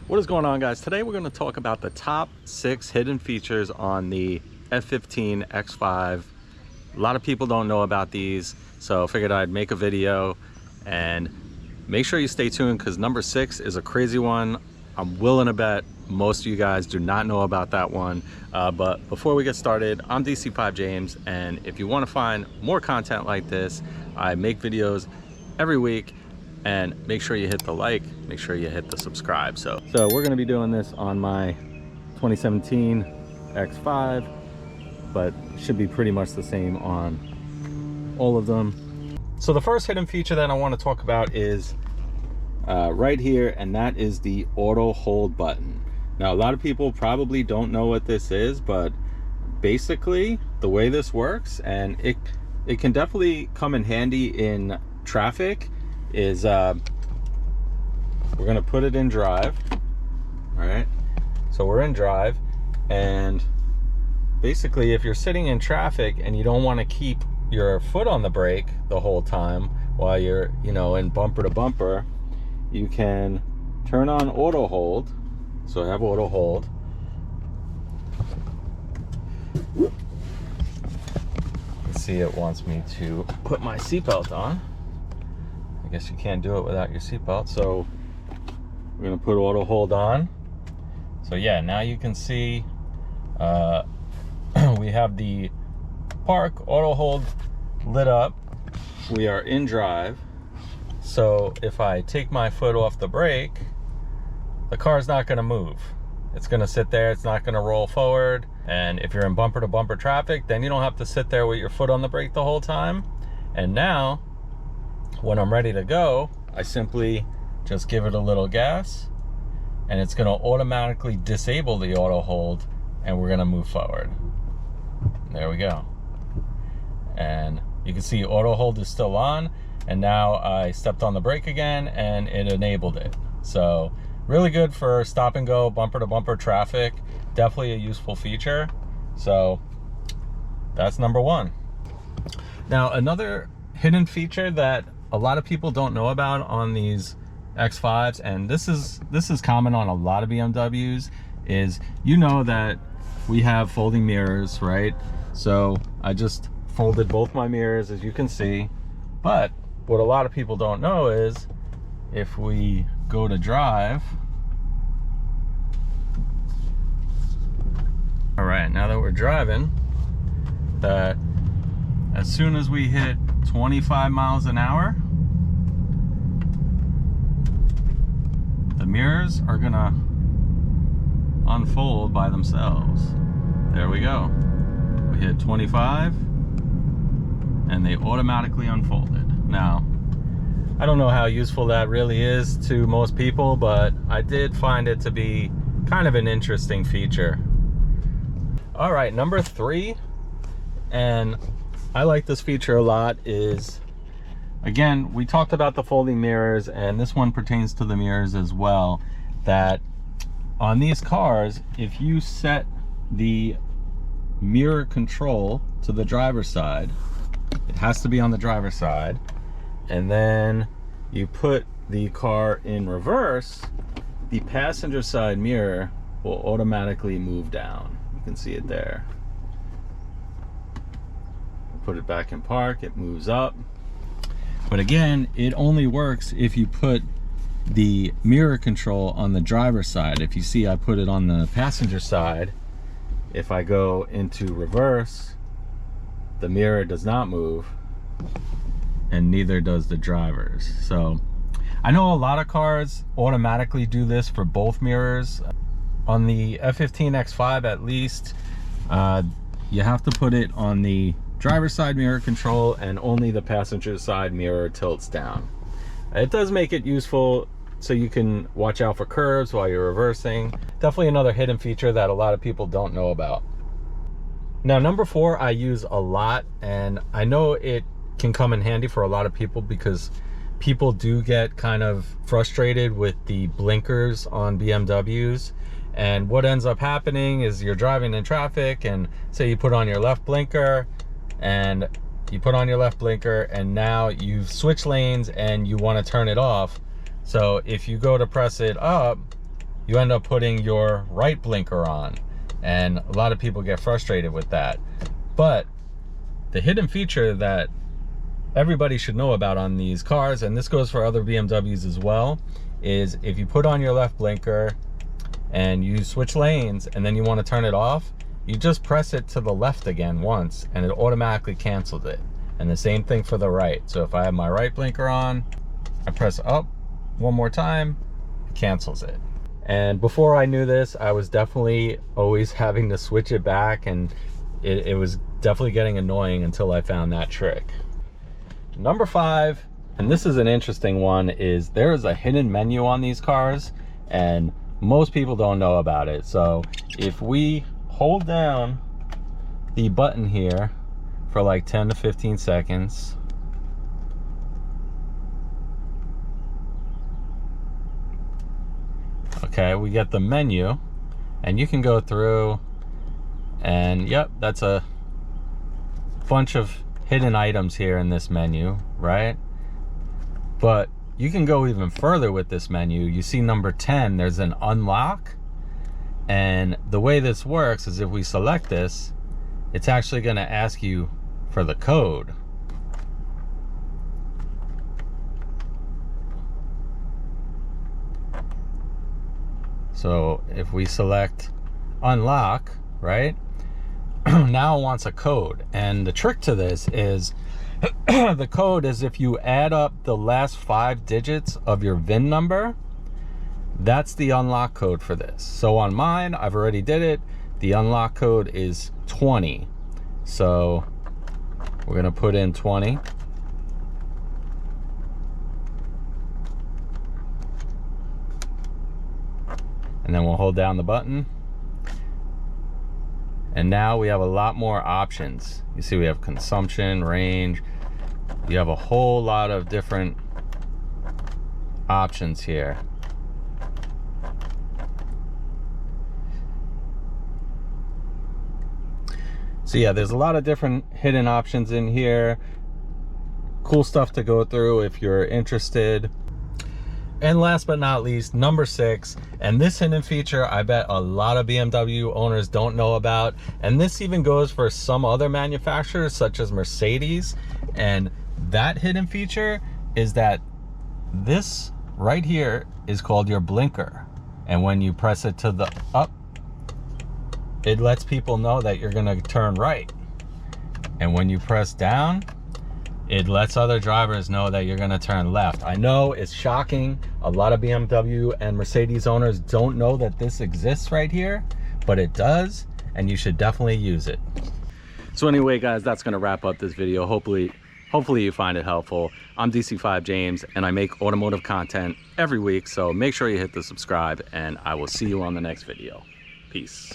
What is going on, guys? Today we're going to talk about the top 6 hidden features on the F15 X5. A lot of people don't know about these, so I figured I'd make a video, and make sure you stay tuned because number 6 is a crazy one. I'm willing to bet most of you guys do not know about that one. But before we get started, I'm DC5 James, and if you want to find more content like this, I make videos every week. And make sure you hit the like, make sure you hit the subscribe. So we're going to be doing this on my 2017 X5, but should be pretty much the same on all of them. So the first hidden feature that I want to talk about is right here, and that is the auto hold button. Now, a lot of people probably don't know what this is, but basically the way this works, and it can definitely come in handy in traffic, is we're gonna put it in drive. All right, so we're in drive, and basically if you're sitting in traffic and you don't want to keep your foot on the brake the whole time while you're, you know, in bumper to bumper, you can turn on auto hold. So I have auto hold. Let's see, it wants me to put my seatbelt on. I guess you can't do it without your seatbelt, so we're gonna put auto hold on. So yeah, now you can see we have the park auto hold lit up. We are in drive, so if I take my foot off the brake, the car's not gonna move. It's gonna sit there, it's not gonna roll forward. And if you're in bumper to bumper traffic, then you don't have to sit there with your foot on the brake the whole time. And now, when I'm ready to go, I simply just give it a little gas, and it's gonna automatically disable the auto hold, and we're gonna move forward. There we go. And you can see auto hold is still on, and now I stepped on the brake again and it enabled it. So really good for stop and go, bumper to bumper traffic. Definitely a useful feature. So that's number 1. Now, another hidden feature that a lot of people don't know about on these X5s, and this is common on a lot of BMWs, is, you know, that we have folding mirrors, right? So I just folded both my mirrors, as you can see. But what a lot of people don't know is, if we go to drive, all right, now that we're driving, that as soon as we hit 25 miles an hour, the mirrors are gonna unfold by themselves. There we go. We hit 25 and they automatically unfolded. Now, I don't know how useful that really is to most people, but I did find it to be kind of an interesting feature. All right, number 3, and I like this feature a lot, is, again, we talked about the folding mirrors, and this one pertains to the mirrors as well, that on these cars, if you set the mirror control to the driver's side, it has to be on the driver's side, and then you put the car in reverse, the passenger side mirror will automatically move down. You can see it there. Put it back in park, it moves up. But again, it only works if you put the mirror control on the driver's side. If you see, I put it on the passenger side. If I go into reverse, the mirror does not move, and neither does the driver's. So I know a lot of cars automatically do this for both mirrors. On the F15 X5 at least, you have to put it on the driver's side mirror control, and only the passenger side mirror tilts down. It does make it useful so you can watch out for curves while you're reversing. Definitely another hidden feature that a lot of people don't know about. Now, number 4 I use a lot, and I know it can come in handy for a lot of people because people do get kind of frustrated with the blinkers on BMWs. And what ends up happening is you're driving in traffic, and say you put on your left blinker, and now you've switched lanes and you want to turn it off. So if you go to press it up, you end up putting your right blinker on. And a lot of people get frustrated with that. But the hidden feature that everybody should know about on these cars, and this goes for other BMWs as well, is if you put on your left blinker and you switch lanes and then you want to turn it off, you just press it to the left again once and it automatically cancels it. And the same thing for the right. So if I have my right blinker on, I press up one more time, it cancels it. And before I knew this, I was definitely always having to switch it back, and it was definitely getting annoying until I found that trick. Number 5, and this is an interesting one, is there is a hidden menu on these cars and most people don't know about it. So if we hold down the button here for like 10 to 15 seconds, okay, we get the menu, and you can go through and yep, that's a bunch of hidden items here in this menu, right? But you can go even further with this menu. You see number 10, there's an unlock. And the way this works is if we select this, it's actually going to ask you for the code. So if we select unlock, right? Now it wants a code. And the trick to this is the code is if you add up the last 5 digits of your VIN number, that's the unlock code for this. So on mine, I've already did it. The unlock code is 20. So we're gonna put in 20. And then we'll hold down the button. And now we have a lot more options. You see we have consumption, range. You have a whole lot of different options here. So yeah, there's a lot of different hidden options in here. Cool stuff to go through if you're interested. And last but not least, number 6, and this hidden feature I bet a lot of BMW owners don't know about, and this even goes for some other manufacturers such as Mercedes. And that hidden feature is that this right here is called your blinker, and when you press it to the up, it lets people know that you're gonna turn right. And when you press down, it lets other drivers know that you're gonna turn left. I know it's shocking. A lot of BMW and Mercedes owners don't know that this exists right here, but it does, and you should definitely use it. So anyway, guys, that's gonna wrap up this video. Hopefully you find it helpful. I'm DC5 James, and I make automotive content every week, so make sure you hit the subscribe, and I will see you on the next video. Peace.